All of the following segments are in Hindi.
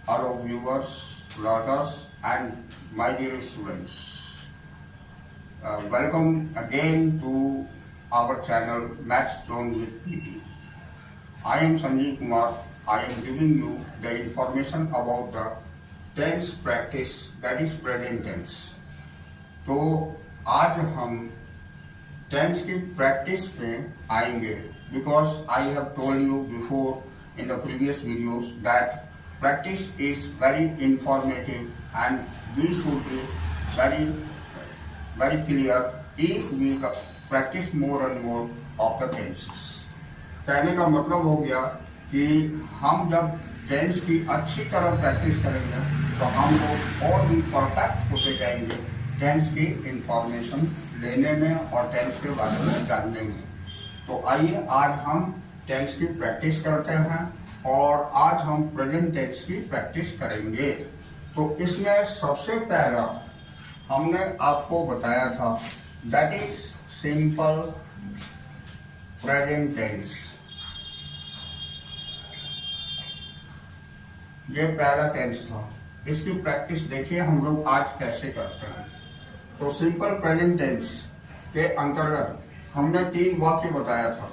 Hello viewers, learners and my dear students. Welcome again to our channel Maths Zone with PT. I am Sanjeev Kumar. I am giving you the information about the tense practice, that is present tense. तो आज हम टेंस की प्रैक्टिस में आएंगे because I have told you before in the previous videos that practice is very informative and we should be very clear if we practice more and more of the tenses. कहने का मतलब हो गया कि हम जब टेंस की अच्छी तरह प्रैक्टिस करेंगे तो हम लोग और भी परफेक्ट होते जाएंगे टेंस की इंफॉर्मेशन लेने में और टेंस के बारे में जानने में। तो आइए आज हम टेंस की प्रैक्टिस करते हैं और आज हम प्रेजेंट टेंस की प्रैक्टिस करेंगे। तो इसमें सबसे पहला हमने आपको बताया था that is simple present tense. ये पहला टेंस था। इसकी प्रैक्टिस देखिए हम लोग आज कैसे करते हैं। तो सिंपल प्रेजेंट टेंस के अंतर्गत हमने 3 वाक्य बताया था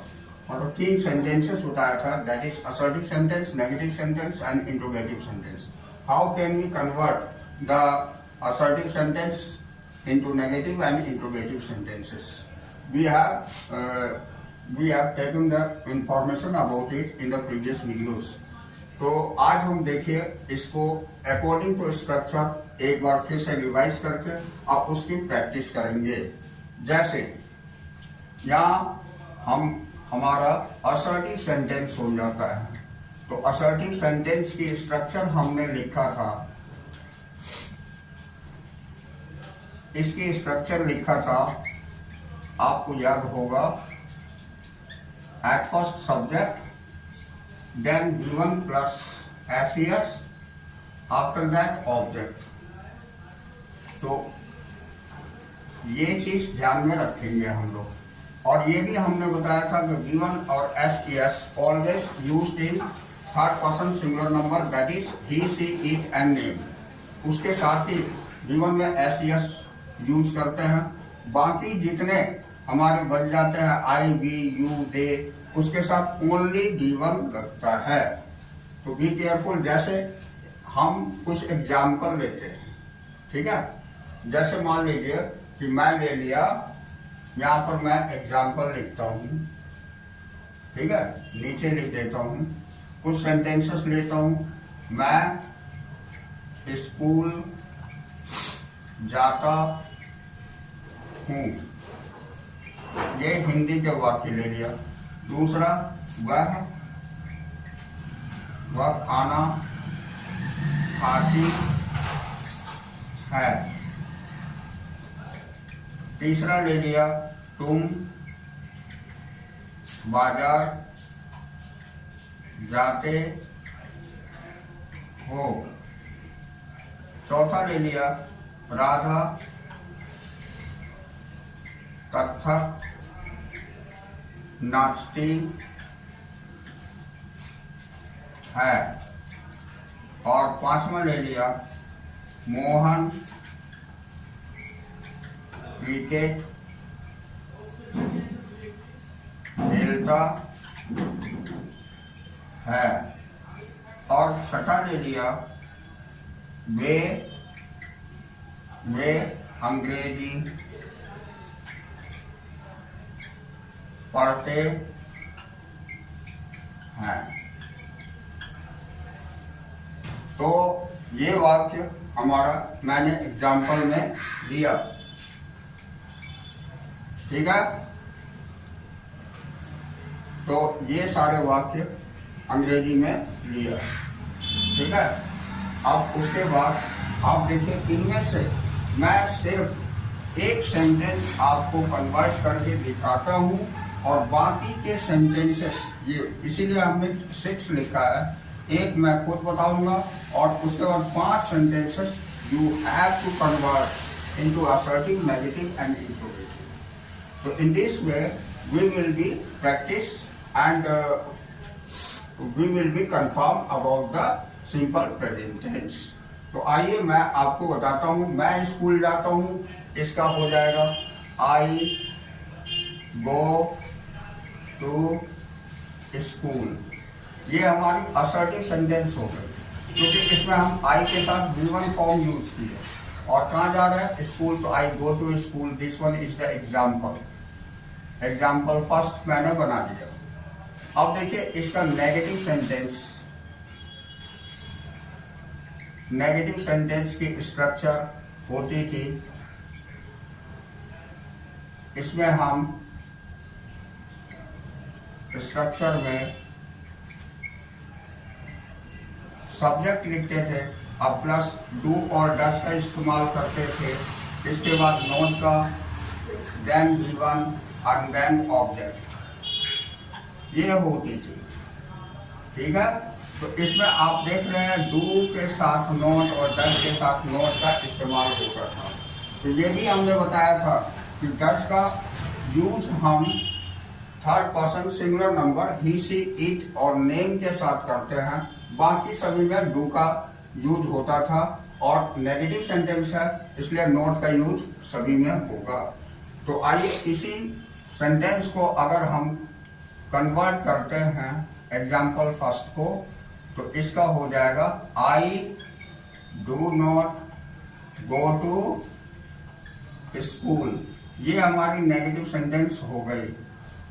और 3 सेंटेंसेस बताया था that is assertive sentence, negative sentence and interrogative sentence. How can we convert the assertive sentence into negative and interrogative sentences? We have taken the information about it in the previous videos. तो आज हम देखिए इसको अकॉर्डिंग टू स्ट्रक्चर एक बार फिर से रिवाइज करके अब उसकी प्रैक्टिस करेंगे। जैसे यहाँ हमारा असर्टिव सेंटेंस हो जाता है। तो असर्टिव सेंटेंस की स्ट्रक्चर हमने लिखा था, इसकी स्ट्रक्चर लिखा था, आपको याद होगा, at first subject, then V1 plus SES, after that object. तो ये चीज ध्यान में रखेंगे हम लोग। और ये भी हमने बताया था कि V1 और SES always used in third person singular number that is he, she, it and name। उसके साथ ही V1 में SES यूज करते हैं। बाकी जितने हमारे बच जाते हैं I, we, you, they, उसके साथ ओनली V1 लगता है। तो बी केयरफुल। जैसे हम कुछ एग्जाम्पल लेते हैं, ठीक है। जैसे मान लीजिए कि मैं ले लिया, यहाँ पर मैं एग्जाम्पल लिखता हूँ, ठीक है, नीचे लिख देता हूँ, कुछ सेंटेंसेस लेता हूँ। मैं स्कूल जाता हूँ, ये हिंदी के वाक्य ले लिया। दूसरा, वह खाना खाती है। तीसरा ले लिया, तुम बाजार जाते हो। चौथा ले लिया, राधा कथक नाचती है। और 5वां ले लिया, मोहन क्रिकेट खेलता है। और 6ठा ले लिया, वे अंग्रेजी पढ़ते हैं। तो ये वाक्य हमारा मैंने एग्जाम्पल में लिया, ठीक है। तो ये सारे वाक्य अंग्रेजी में लिया, ठीक है। अब उसके बाद आप देखिए, इनमें से मैं सिर्फ एक सेंटेंस आपको कन्वर्ट करके दिखाता हूँ और बाकी के सेंटेंसेस ये इसीलिए हमने 6 लिखा है। एक मैं खुद बताऊंगा और उसके बाद 5 sentences you have to convert into assertive, negative and interrogative. तो in this way we will be practice and we will be confirmed about the simple present tense. तो आइए मैं आपको बताता हूँ, मैं स्कूल जाता हूँ, इसका हो जाएगा आई गो टू स्कूल। ये हमारी असर्टिव सेंटेंस हो गई, क्योंकि इसमें हम आई के साथ V1 फॉर्म यूज किए। और कहाँ जा रहा है? स्कूल। तो I go to school, this one is the example. Example first मैंने बना दिया। अब देखिए इसका नेगेटिव सेंटेंस। नेगेटिव सेंटेंस की स्ट्रक्चर होती थी, इसमें हम स्ट्रक्चर में सब्जेक्ट लिखते थे, अब प्लस डू और डस का इस्तेमाल करते थे, इसके बाद नोट का, देन V1 और देन ऑब्जेक्ट, ये होती थी। ठीक है, तो इसमें आप देख रहे हैं डू के साथ नोट और डस के साथ नोट का इस्तेमाल होता था। तो ये भी हमने बताया था कि डस का यूज हम third person singular number he see it और नेम के साथ करते हैं, बाकी सभी में डू का यूज होता था। और नेगेटिव सेंटेंस है इसलिए नोट का यूज सभी में होगा। तो आइए इसी सेंटेंस को अगर हम कन्वर्ट करते हैं एग्जाम्पल फर्स्ट को, तो इसका हो जाएगा I do not go to school. ये हमारी नेगेटिव सेंटेंस हो गई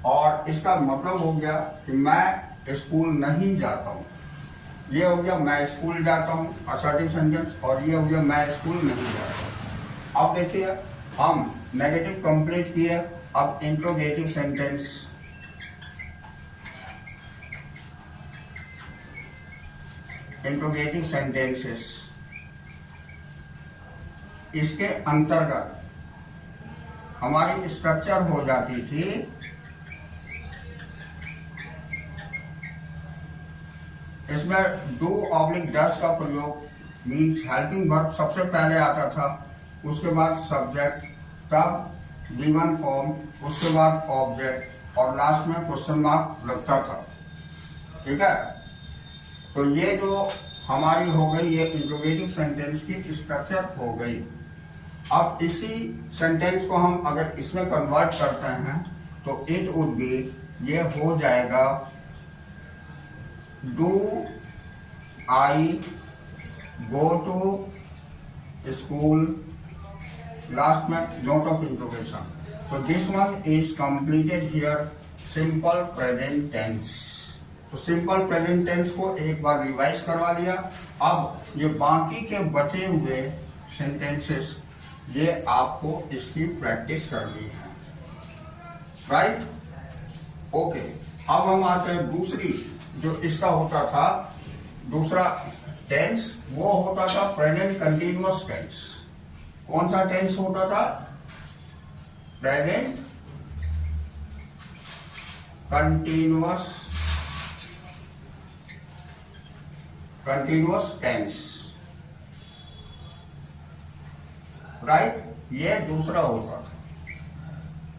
और इसका मतलब हो गया कि मैं स्कूल नहीं जाता हूँ। ये हो गया मैं स्कूल जाता हूँ असर्टिव सेंटेंस, और ये हो गया मैं स्कूल नहीं जाता हूँ। अब देखिए हम नेगेटिव कंप्लीट किए, अब इंट्रोगेटिव सेंटेंस। इंट्रोगेटिव सेंटेंसेस, इसके अंतर्गत हमारी स्ट्रक्चर हो जाती थी इसमें डू ऑब्लिक डस का प्रयोग मीन्स हेल्पिंग वर्ब सबसे पहले आता था, उसके बाद सब्जेक्ट, तब V1 फॉर्म, उसके बाद ऑब्जेक्ट और लास्ट में क्वेश्चन मार्क लगता था। ठीक है, तो ये जो हमारी हो गई ये इंट्रोगेटिव सेंटेंस की स्ट्रक्चर हो गई। अब इसी सेंटेंस को हम अगर इसमें कन्वर्ट करते हैं तो इट वुड बी, ये हो जाएगा do I go to school, last में नोट ऑफ इंट्रोगेशन। तो this one is completed here simple present tense. तो सिंपल प्रेजेंट टेंस को एक बार रिवाइज करवा लिया। अब ये बाकी के बचे हुए सेंटेंसेस ये आपको इसकी प्रैक्टिस करनी है, राइट? ओके, अब हम आते हैं दूसरी, जो इसका होता था दूसरा टेंस, वो होता था प्रेजेंट कंटिन्यूअस टेंस। कौन सा टेंस होता था? Present continuous tense, right? ये दूसरा होता था।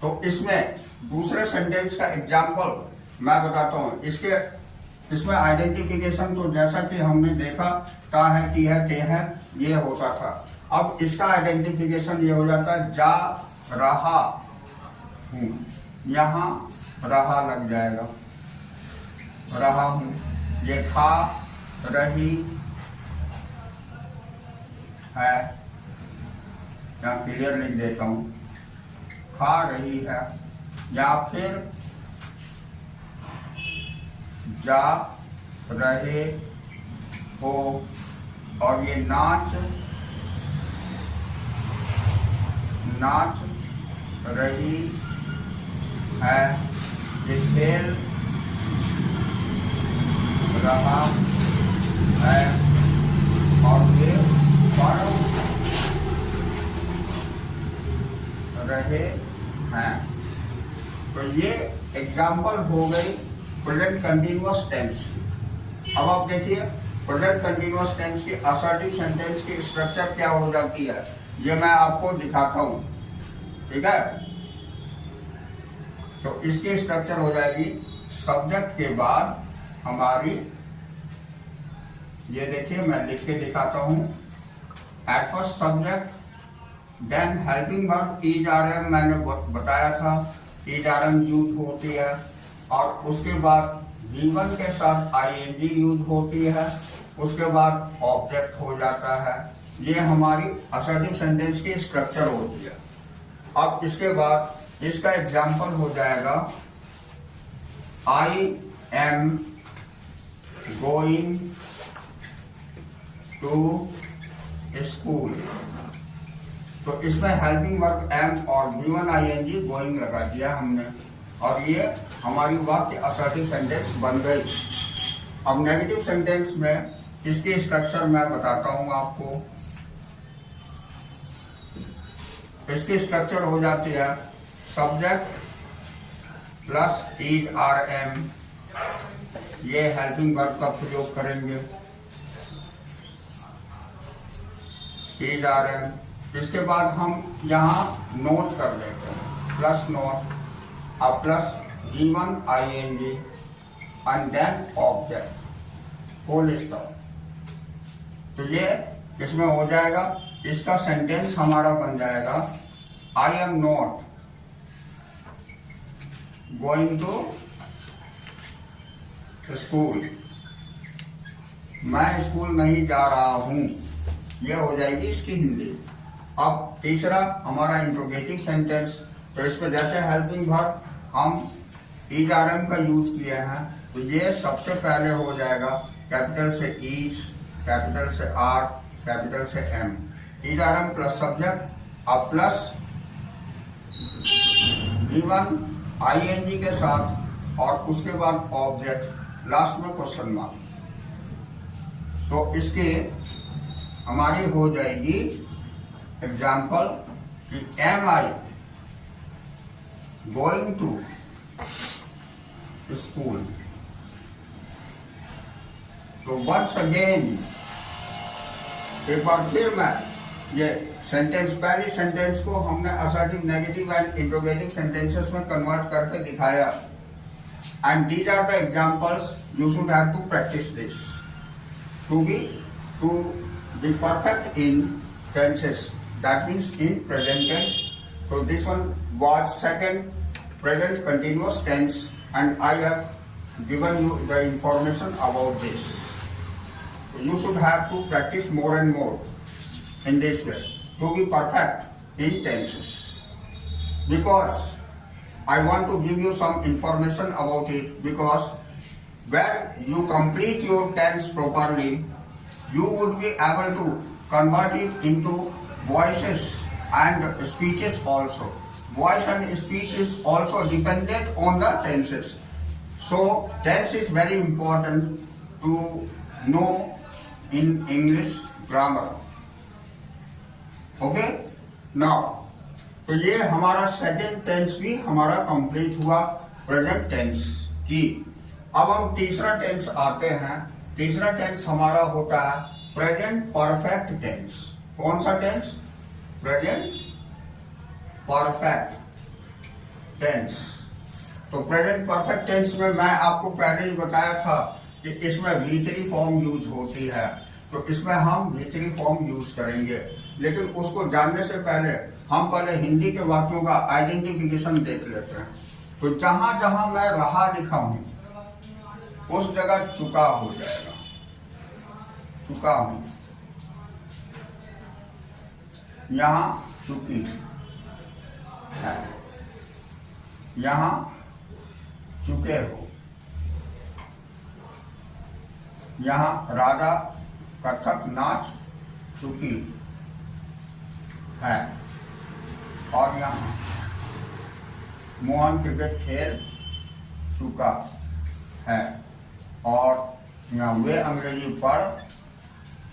तो इसमें दूसरे सेंटेंस का एग्जाम्पल मैं बताता हूं। इसमें आइडेंटिफिकेशन तो जैसा कि हमने देखा ता है, टी है, टे है, ये होता था। अब इसका आइडेंटिफिकेशन ये हो जाता है जा रहा हूं, यहां रहा लग जाएगा, रहा हूं। ये खा रही है, यहाँ क्लियर लिख देता हूं, खा रही है, या फिर जा रहे हो, और ये नाच रही है, ये खेल रहा है, और ये पढ़ रहे हैं। तो ये एग्जाम्पल हो गई प्रेजेंट कंटिन्यूअस टेंस। अब आप देखिए प्रेजेंट कंटिन्यूअस टेंस की असर्टिव सेंटेंस की स्ट्रक्चर क्या हो जाती है, ये मैं आपको दिखाता हूं। ठीक है, तो इसकी स्ट्रक्चर हो जाएगी सब्जेक्ट के बाद हमारी ये देखिए मैं लिख के दिखाता हूँ। At first subject, then helping verb is are am, मैंने बताया था इज आर एम यूज होती है, और उसके बाद V1 के साथ ing यूज होती है, उसके बाद ऑब्जेक्ट हो जाता है। ये हमारी असर्टिव सेंटेंस की स्ट्रक्चर होती है। अब इसके बाद इसका एग्जाम्पल हो जाएगा I am going to school. तो इसमें हेल्पिंग वर्ब एम और V1 ing गोइंग लगा दिया हमने, और ये हमारी वाक्य असर्टिव सेंटेंस बन गई। अब नेगेटिव सेंटेंस में इसकी स्ट्रक्चर मैं बताता हूं आपको। इसकी स्ट्रक्चर हो जाती है subject plus is are am, ये हेल्पिंग वर्ब का प्रयोग करेंगे, इज आर एम। इसके बाद हम यहाँ नोट कर लेते हैं, प्लस नोट, अब plus V1 ing and then object, full stop. तो ये इसमें हो जाएगा, इसका सेंटेंस हमारा बन जाएगा I am not going to school, मैं स्कूल नहीं जा रहा हूं। ये हो जाएगी इसकी हिंदी। अब तीसरा हमारा इंट्रोगेटिव सेंटेंस, तो इसमें जैसे हेल्पिंग वर्ब हम इज आर एम का यूज किए हैं, तो ये सबसे पहले हो जाएगा कैपिटल से इज, कैपिटल से आर, कैपिटल से am, is are am plus subject, अब प्लस V1 ing के साथ, और उसके बाद ऑब्जेक्ट, लास्ट में क्वेश्चन मार्क। तो इसके हमारी हो जाएगी एग्जाम्पल कि am I going to school. तो वंस अगेन, एक बार फिर मैं ये सेंटेंस, पहली सेंटेंस को हमने assertive, negative and interrogative sentences में कन्वर्ट करके दिखाया, and these are the examples you should have to practice this to be perfect in tenses, that means in present tense. So this one was second present continuous tense, and I have given you the information about this. So you should have to practice more and more in this way to be perfect in tenses. Because I want to give you some information about it, because when you complete your tense properly, you would be able to convert it into voices and speeches also. Voice and speech is also dependent on the tenses. So tense is very important to know in English grammar. Okay? Now, तो ये हमारा सेकंड टेंस भी हमारा कंप्लीट हुआ प्रेजेंट टेंस की। अब हम तीसरा टेंस आते हैं। तीसरा टेंस हमारा होता है प्रेजेंट परफेक्ट टेंस। कौन सा टेंस? Present perfect tense. तो प्रेजेंट परफेक्ट टेंस में मैं आपको पहले ही बताया था कि इसमें V3 फॉर्म यूज होती है, तो इसमें हम V3 फॉर्म यूज करेंगे। लेकिन उसको जानने से पहले हम पहले हिंदी के वाक्यों का आइडेंटिफिकेशन देख लेते हैं। तो जहां जहां मैं रहा लिखा हूं उस जगह चुका हो जाएगा, चुका हूं। यहां चुकी है, यहां चुके हो। यहां राधा कथक नाच चुकी है, और यहां मोहन क्रिकेट खेल चुका है, और यहाँ वे अंग्रेजी पढ़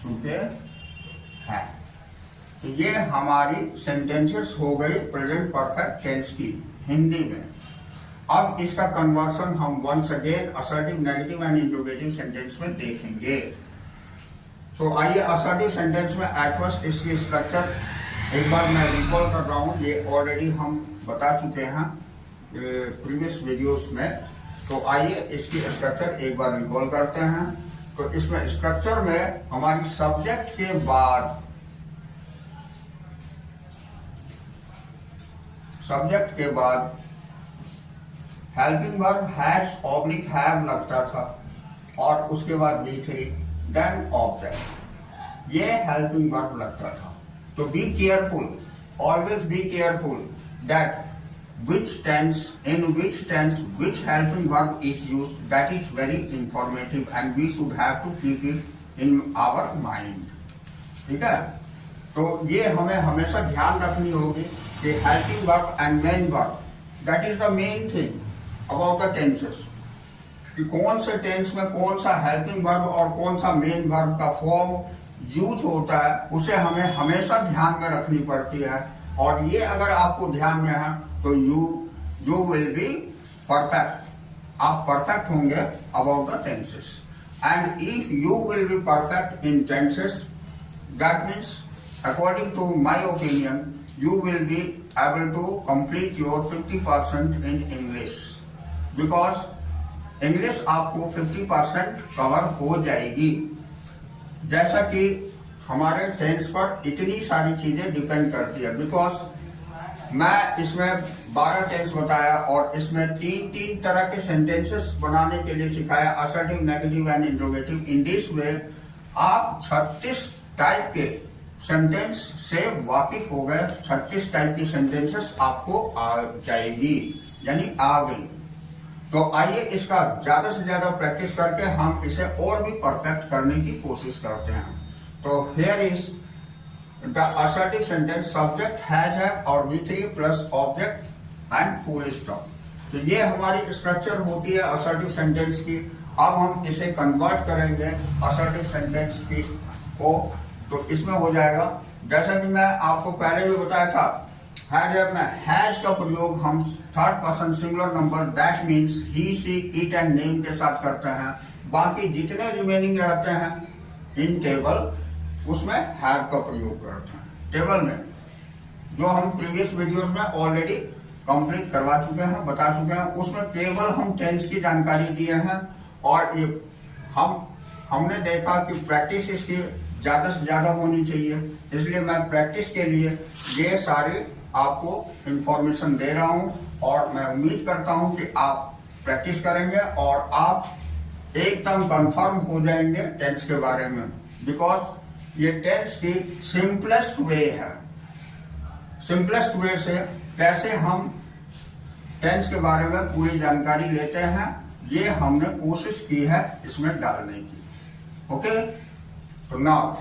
चुके हैं। तो ये हमारी सेंटेंसेस हो गई प्रेजेंट परफेक्ट टेंस की हिंदी में। अब इसका कन्वर्सन हम once again assertive, negative and interrogative sentence में देखेंगे। तो आइए असर्टिव सेंटेंस में एट फर्स्ट इसकी स्ट्रक्चर एक बार मैं रिकॉल कर रहा हूँ। ये ऑलरेडी हम बता चुके हैं प्रीवियस वीडियोस में। तो आइए इसकी स्ट्रक्चर एक बार रिकॉल करते हैं। तो इसमें स्ट्रक्चर में हमारी सब्जेक्ट के बाद helping verb has oblique have लगता था और उसके बाद V3 देन ऑब्जेक्ट, ये हेल्पिंग वर्ब लगता था। तो be careful, always be careful that which tense which helping verb is used. That is very informative and we should have to keep it in our mind. ठीक है, तो ये हमें हमेशा ध्यान रखनी होगी कि helping verb and main verb, that is the main thing about the tenses, कि कौन से टेंस में कौन सा हेल्पिंग वर्ब और कौन सा मेन वर्ब का फॉर्म यूज होता है, उसे हमें हमेशा ध्यान में रखनी पड़ती है। और ये अगर आपको ध्यान में है तो यू विल बी परफेक्ट, आप परफेक्ट होंगे about the tenses. And if you will be perfect in tenses, that means according to my opinion you will be able to complete your 50% in English, because English आपको 50% कवर हो जाएगी। जैसा कि हमारे टेंस पर इतनी सारी चीजें डिपेंड करती है, बिकॉज मैं इसमें 12 टेंस बताया और इसमें तीन तरह के सेंटेंसेस बनाने के लिए सिखाया, assertive, negative and interrogative. In this वे आप 36 टाइप के सेंटेंस से वाकिफ हो गए, 36 टाइप की सेंटेंसेस आपको आ जाएगी, यानी आ गई। तो आइए इसका ज्यादा से ज्यादा प्रैक्टिस करके हम इसे और भी परफेक्ट करने की कोशिश करते हैं। तो here is the assertive sentence, subject has है और V3 plus object and full stop. तो ये हमारी स्ट्रक्चर होती है असर्टिव सेंटेंस की। अब हम इसे कन्वर्ट करेंगे असर्टिव सेंटेंस की को, तो इसमें हो जाएगा, जैसा कि मैं आपको पहले भी बताया था, हैज में हैज का प्रयोग हम third person singular number that means he, she, it and name के साथ करते हैं। बाकी जितने रिमेनिंग रहते हैं इन टेबल, उसमें हैव का प्रयोग करते हैं। टेबल में जो हम प्रीवियस वीडियोस में ऑलरेडी कंप्लीट करवा चुके हैं, बता चुके हैं, उसमें केवल हम टेंस की जानकारी दिए हैं। और ये हमने देखा कि प्रैक्टिस इसकी ज्यादा से ज्यादा होनी चाहिए, इसलिए मैं प्रैक्टिस के लिए ये सारे आपको इंफॉर्मेशन दे रहा हूं। और मैं उम्मीद करता हूं कि आप प्रैक्टिस करेंगे और आप एकदम कंफर्म हो जाएंगे टेंस के बारे में, बिकॉज ये टेंस की सिंपलेस्ट वे है। सिंपलेस्ट वे से कैसे हम टेंस के बारे में पूरी जानकारी लेते हैं, ये हमने कोशिश की है इसमें डालने की। ओके, तो नाउ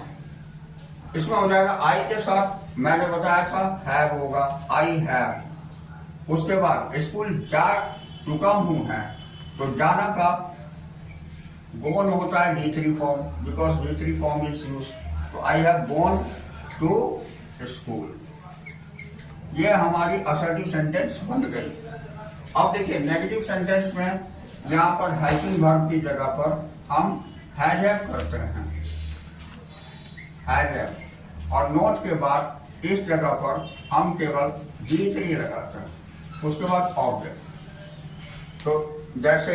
इसमें हो जाएगा आई के साथ, मैंने बताया था हैव होगा, आई हैव। उसके बाद स्कूल जा चुका हूं है, तो जाना का गोन होता है V3 form, because V3 form is used. तो I have gone to school. ये हमारी असर्टिव सेंटेंस बन गई। अब देखिए नेगेटिव सेंटेंस में यहाँ पर हेल्पिंग वर्ब की जगह पर हम हैज हैव करते हैं, हैज हैव, और नॉट के बाद इस जगह पर हम केवल V3 लगाते हैं, उसके बाद ऑब्जेक्ट। तो जैसे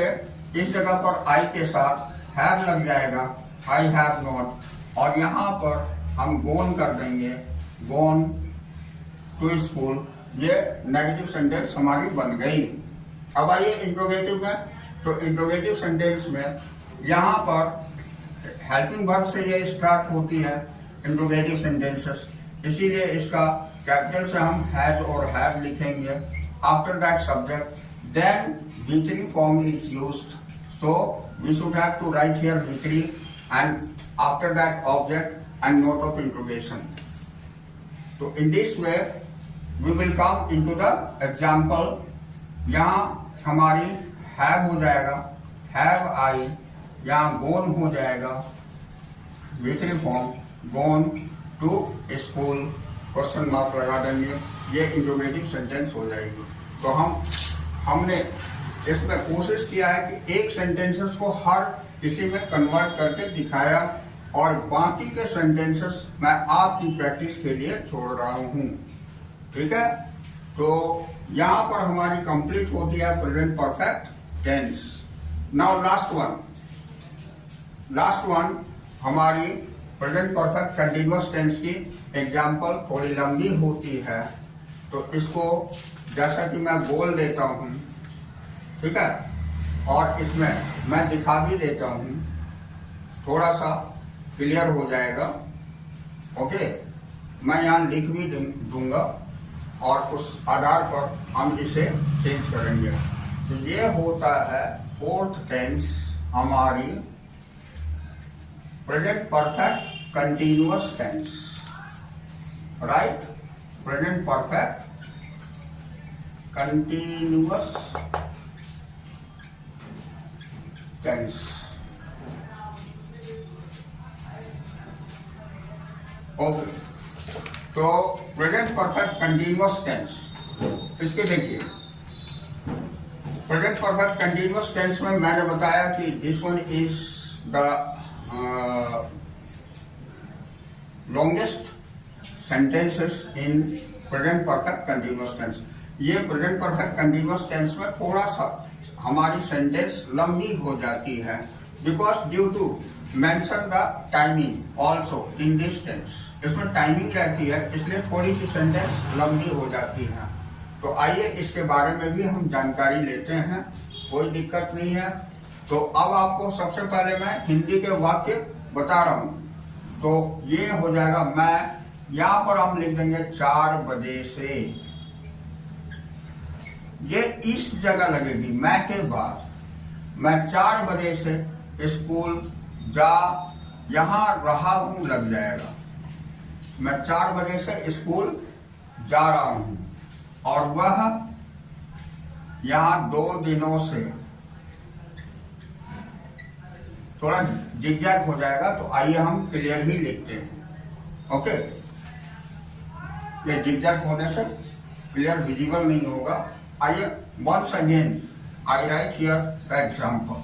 इस जगह पर आई के साथ हैव लग जाएगा, आई हैव नॉट, और यहाँ पर हम गोन कर देंगे, गोन टू स्कूल। ये नेगेटिव सेंटेंस हमारी बन गई। अब आइए इंट्रोगेटिव में। तो इंट्रोगेटिव सेंटेंस में यहाँ पर हेल्पिंग वर्ब से ये स्टार्ट होती है इंट्रोगेटिव सेंटेंसेस, इसीलिए इसका कैपिटल से हम हैज और हैव लिखेंगे। After that subject, then V3 form is used, so we should have to write here V3 and after that object and note of interrogation. So in this way we will come into the example. यहाँ हमारी have हो जाएगा, have I, यहाँ gone हो जाएगा V3 form, gone to school, question mark लगा देंगे, ये इंट्रोगेटिव सेंटेंस हो जाएगी। तो हमने इसमें कोशिश किया है कि एक सेंटेंसेस को हर किसी में कन्वर्ट करके दिखाया, और बाकी के सेंटेंसेस मैं आपकी प्रैक्टिस के लिए छोड़ रहा हूं। ठीक है, तो यहां पर हमारी कंप्लीट होती है present perfect tense. Now last one, last one हमारी प्रेजेंट परफेक्ट कंटिन्यूअस टेंस की एग्जाम्पल थोड़ी लंबी होती है, तो इसको जैसा कि मैं बोल देता हूँ, ठीक है, और इसमें मैं दिखा भी देता हूँ, थोड़ा सा क्लियर हो जाएगा। ओके, मैं यहाँ लिख भी दूंगा और उस आधार पर हम इसे चेंज करेंगे। तो ये होता है फोर्थ टेंस हमारी present perfect continuous tense, right. Present perfect continuous tense. Okay, तो प्रेजेंट परफेक्ट कंटिन्यूअस टेंस, इसके देखिए प्रेजेंट परफेक्ट कंटिन्यूअस टेंस में मैंने बताया कि this one is the longest sentences in present perfect continuous tense. ये प्रेजेंट परफेक्ट कंटिन्यूअस टेंस में थोड़ा सा हमारी सेंटेंस लंबी हो जाती है, because due to mention the timing also in this tense. इसमें टाइमिंग रहती है, इसलिए थोड़ी सी सेंटेंस लंबी हो जाती है। तो आइए इसके बारे में भी हम जानकारी लेते हैं, कोई दिक्कत नहीं है। तो अब आपको सबसे पहले मैं हिंदी के वाक्य बता रहा हूं। तो ये हो जाएगा, मैं यहां पर हम लिख देंगे 4 बजे से, ये इस जगह लगेगी मैं के बाद। मैं 4 बजे से स्कूल जा यहां रहा हूं लग जाएगा। मैं 4 बजे से स्कूल जा रहा हूं, और वह यहां 2 दिनों से, थोड़ा जिगजैग हो जाएगा, तो आइए हम क्लियर ही लिखते हैं। ओके, ये जिगजैग होने से क्लियर विजिबल नहीं होगा। आइए once again I write here the example.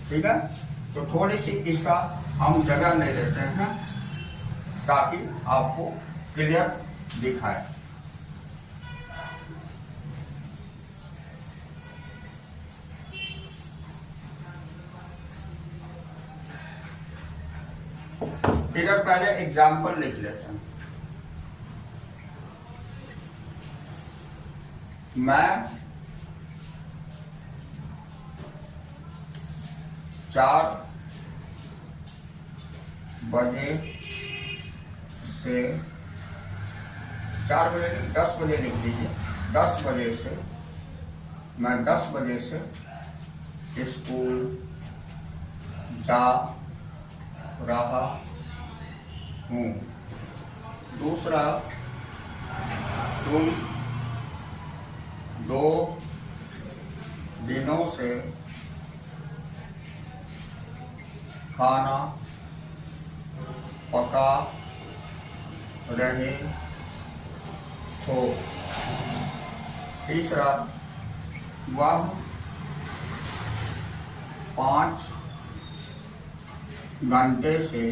ठीक है, तो थोड़ी सी इसका हम जगह ले लेते हैं ताकि आपको क्लियर दिखाए। इधर पहले एग्जाम्पल लिख लेते हैं। मैं 4 बजे से, 4 बजे नहीं 10 बजे लिख लीजिए, 10 बजे से, मैं 10 बजे से स्कूल जा रहा हूँ। दूसरा, तुम 2 दिनों से खाना पका रहे हो। तीसरा, वह 5 घंटे से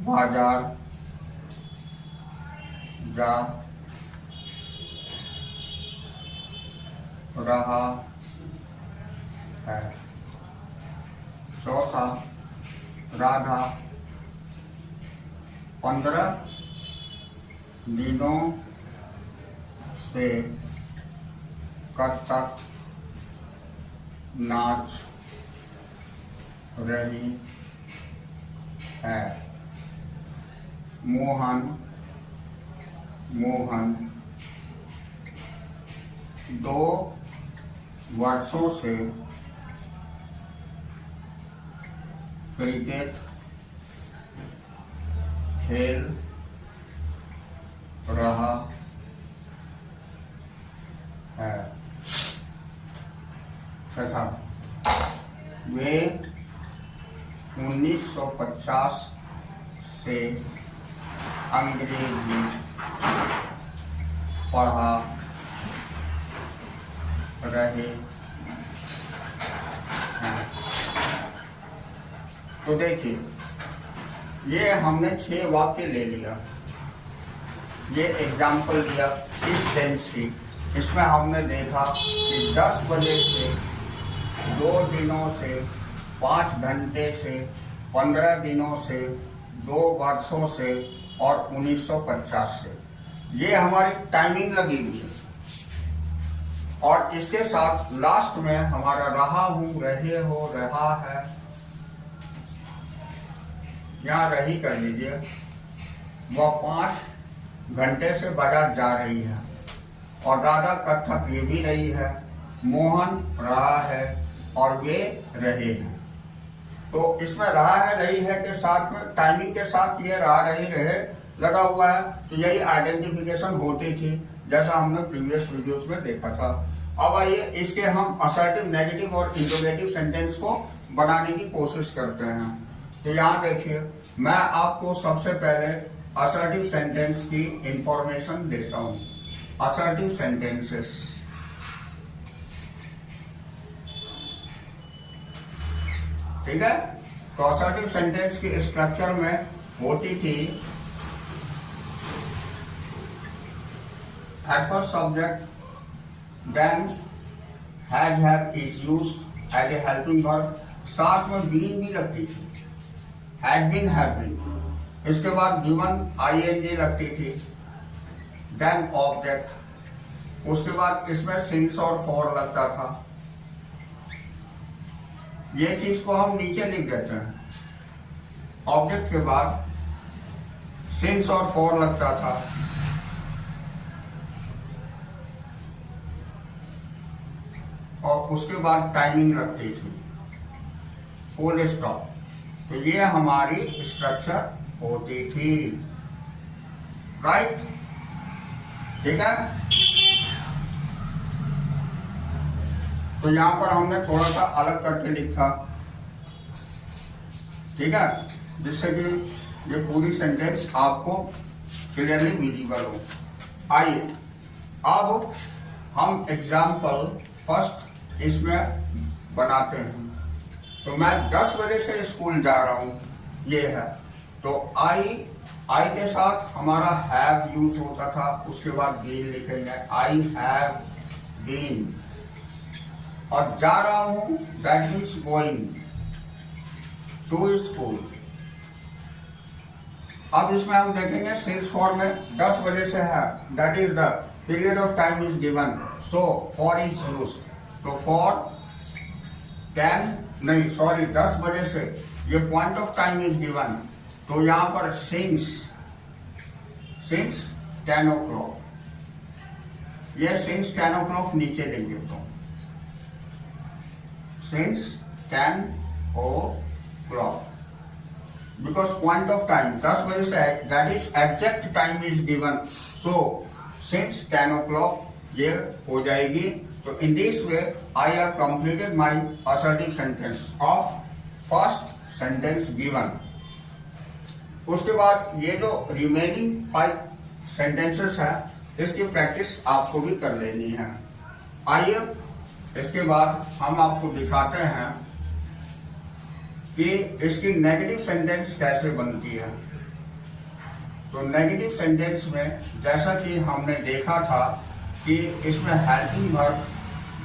बाजार जा रहा है। चौथा, राधा 15 दिनों से कथक नाच रही है। मोहन 2 वर्षों से क्रिकेट खेल रहा है। छठा, वे 1950 से अंग्रेजी पढ़ा रहे हैं। तो देखिए, ये हमने 6 वाक्य ले लिया, ये एग्जाम्पल दिया इस टेंस की। इसमें हमने देखा कि 10 बजे से, 2 दिनों से, 5 घंटे से, 15 दिनों से, 2 वर्षों से और 1950 से, ये हमारी टाइमिंग लगी हुई है। और इसके साथ लास्ट में हमारा रहा हूं, रहे हो, रहा है, यहाँ रही कर लीजिए, वह 5 घंटे से बाजार जा रही है। और राधा कथक ये भी रही है, मोहन रहा है और वे रहे हैं। तो इसमें रहा है, रही है के साथ में टाइमिंग के साथ ये रहा, रही, रहे लगा हुआ है। तो यही आइडेंटिफिकेशन होती थी, जैसा हमने प्रीवियस वीडियोस में देखा था। अब आइए इसके हम असर्टिव, नेगेटिव और इंट्रोगेटिव सेंटेंस को बनाने की कोशिश करते हैं। तो यहाँ देखिए, मैं आपको सबसे पहले असर्टिव सेंटेंस की इंफॉर्मेशन देता हूँ। असर्टिव सेंटेंसेस, ठीक है। तो असर्टिव सेंटेंस की स्ट्रक्चर में होती थी, at first subject, then has, have is used as a helping verb, साथ में been भी लगती थी, had been, have been। इसके बाद given ing लगती थी, then object, उसके बाद इसमें since और for लगता था। ये चीज को हम नीचे लिख देते हैं। ऑब्जेक्ट के बाद since और for लगता था, और उसके बाद टाइमिंग लगती थी, फुल स्टॉप। तो ये हमारी स्ट्रक्चर होती थी, राइट, ठीक है। तो यहां पर हमने थोड़ा सा अलग करके लिखा, ठीक है, जिससे कि ये पूरी सेंटेंस आपको क्लियरली विजिबल हो। आइए अब हम एग्जाम्पल फर्स्ट इसमें बनाते हैं। तो मैं 10 बजे से स्कूल जा रहा हूं, ये है। तो आई के साथ हमारा हैव यूज होता था, उसके बाद बीन लिखेंगे, आई हैव बीन। और जा रहा हूं, that means going to school. अब इसमें हम देखेंगे सिंस फॉर में 10 बजे से है, that is the period of time is given, so for is used. तो फॉर 10 बजे से, ये point of time is given, तो यहां पर सिंस 10 o'clock, ये सिंस 10 o'clock नीचे लिख देता हूं, since 10 o'clock, because point of time 10 बजे से, that is exact time is given, so since 10 o'clock ये हो जाएगी। तो in this way I have completed my assertive sentence of first sentence given। उसके बाद ये जो रिमेनिंग 5 सेंटेंसेस है, इसकी प्रैक्टिस आपको भी कर लेनी है। आइए इसके बाद हम आपको दिखाते हैं कि इसकी नेगेटिव सेंटेंस कैसे बनती है। तो नेगेटिव सेंटेंस में जैसा कि हमने देखा था कि इसमें हेल्पिंग वर्ब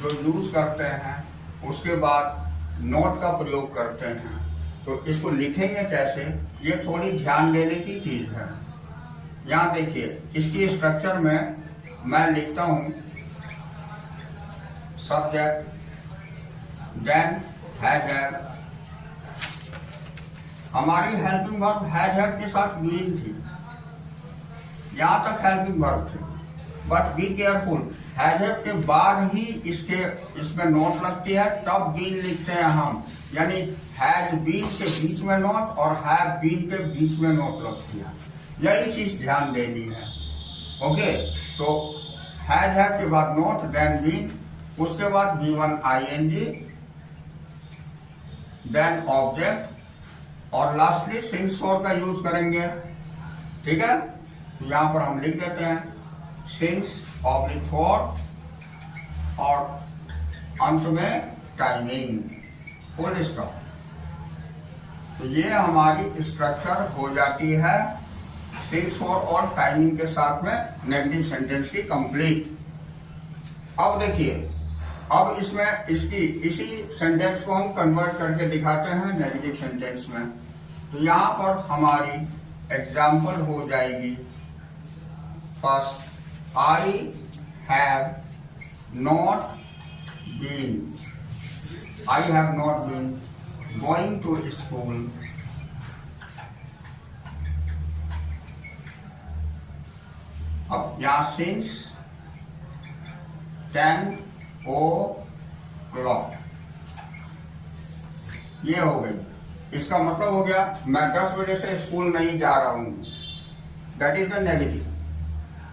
जो यूज करते हैं, उसके बाद नोट का प्रयोग करते हैं। तो इसको लिखेंगे कैसे, ये थोड़ी ध्यान देने की चीज है। यहाँ देखिए, इसकी स्ट्रक्चर में मैं लिखता हूं सब्जेक्ट, देन हैव। हमारी हेल्पिंग वर्ब हैव के साथ बीन थी, यहां तक हेल्पिंग वर्ब थे, बट बी केयरफुल, हैज के बाद ही इसमें नोट लगती है, तब बीन लिखते हैं हम। यानी हैज बीन के बीच में नोट और हैव बीन के बीच में नोट लगती है, यही चीज ध्यान देनी है। ओके, तो हैज के बाद नोट, देन बीन, उसके बाद V1 ing, देन ऑब्जेक्ट, और लास्टली सिंस फॉर का यूज करेंगे, ठीक है। तो यहां पर हम लिख देते हैं सिंस ऑब्लिक फॉर, और अंत में टाइमिंग, फुल स्टॉप। तो ये हमारी स्ट्रक्चर हो जाती है सिंस फॉर और टाइमिंग के साथ में नेगेटिव सेंटेंस की कंप्लीट। अब देखिए, अब इसमें इसी सेंटेंस को हम कन्वर्ट करके दिखाते हैं नेगेटिव सेंटेंस में। तो यहां पर हमारी एग्जाम्पल हो जाएगी, first, I have not been going to school अब यहां सिंस 10 o'clock ये हो गई। इसका मतलब हो गया मैं 10 बजे से स्कूल नहीं जा रहा हूं, दैट इज द नेगेटिव।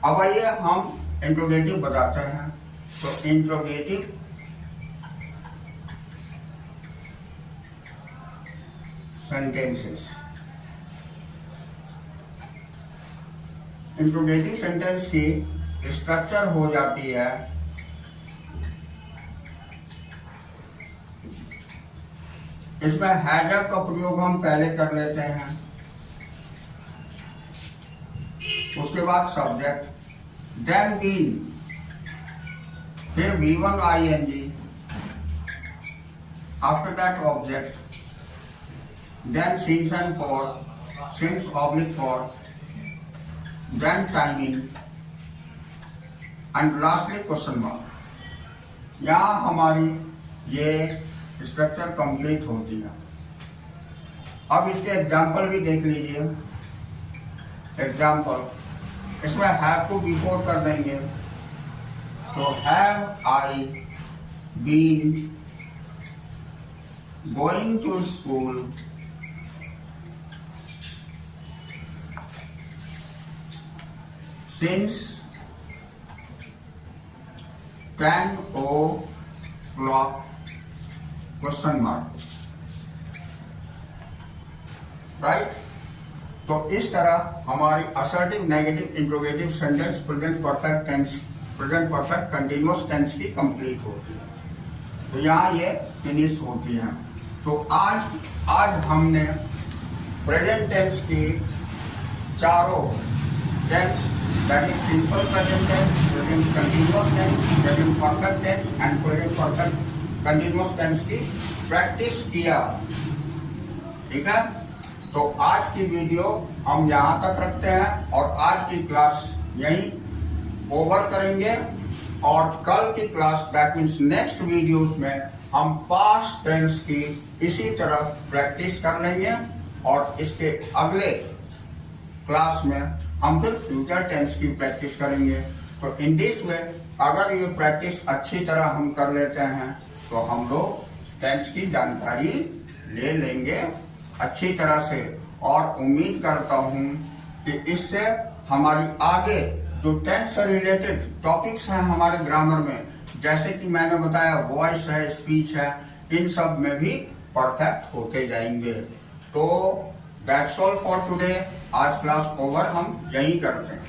अब आइए हम इंट्रोगेटिव बताते हैं। तो इंट्रोगेटिव सेंटेंसेस, इंट्रोगेटिव सेंटेंस की स्ट्रक्चर हो जाती है इसमें हैजर का प्रयोग हम पहले कर लेते हैं, उसके बाद सब्जेक्ट, देन बीन, फिर V1 ing, after that object, then since and for, since oblique for, then timing, and lastly question mark. यहाँ हमारी ये स्ट्रक्चर कंप्लीट होती है। अब इसके एग्जाम्पल भी देख लीजिए। एग्जाम्पल, इसमें हैव टू बिफोर कर देंगे, तो have I been going to school since 10 o'clock question mark, right. तो इस तरह हमारी assertive, negative, interrogative sentence present perfect tense, present perfect continuous tense की कंप्लीट होती है। तो यहाँ ये फिनिश होती है। तो आज हमने प्रेजेंट टेंस की चारों tense, that is simple present tense, present continuous tense, present perfect tense and present perfect continuous tense की प्रैक्टिस किया, ठीक है। तो आज की वीडियो हम यहाँ तक रखते हैं और आज की क्लास यहीं ओवर करेंगे और कल की class, that means next videos में हम पास्ट टेंस की इसी तरह प्रैक्टिस कर लेंगे और इसके अगले क्लास में हम फिर फ्यूचर टेंस की प्रैक्टिस करेंगे। तो इन दिस वे अगर ये प्रैक्टिस अच्छी तरह हम कर लेते हैं तो हम लोग टेंस की जानकारी ले लेंगे अच्छी तरह से, और उम्मीद करता हूं कि इससे हमारी आगे जो टेंस से रिलेटेड टॉपिक्स हैं हमारे ग्रामर में, जैसे कि मैंने बताया वॉइस है, स्पीच है, इन सब में भी परफेक्ट होते जाएंगे। तो दैट्स ऑल फॉर टुडे। आज क्लास ओवर हम यही करते हैं।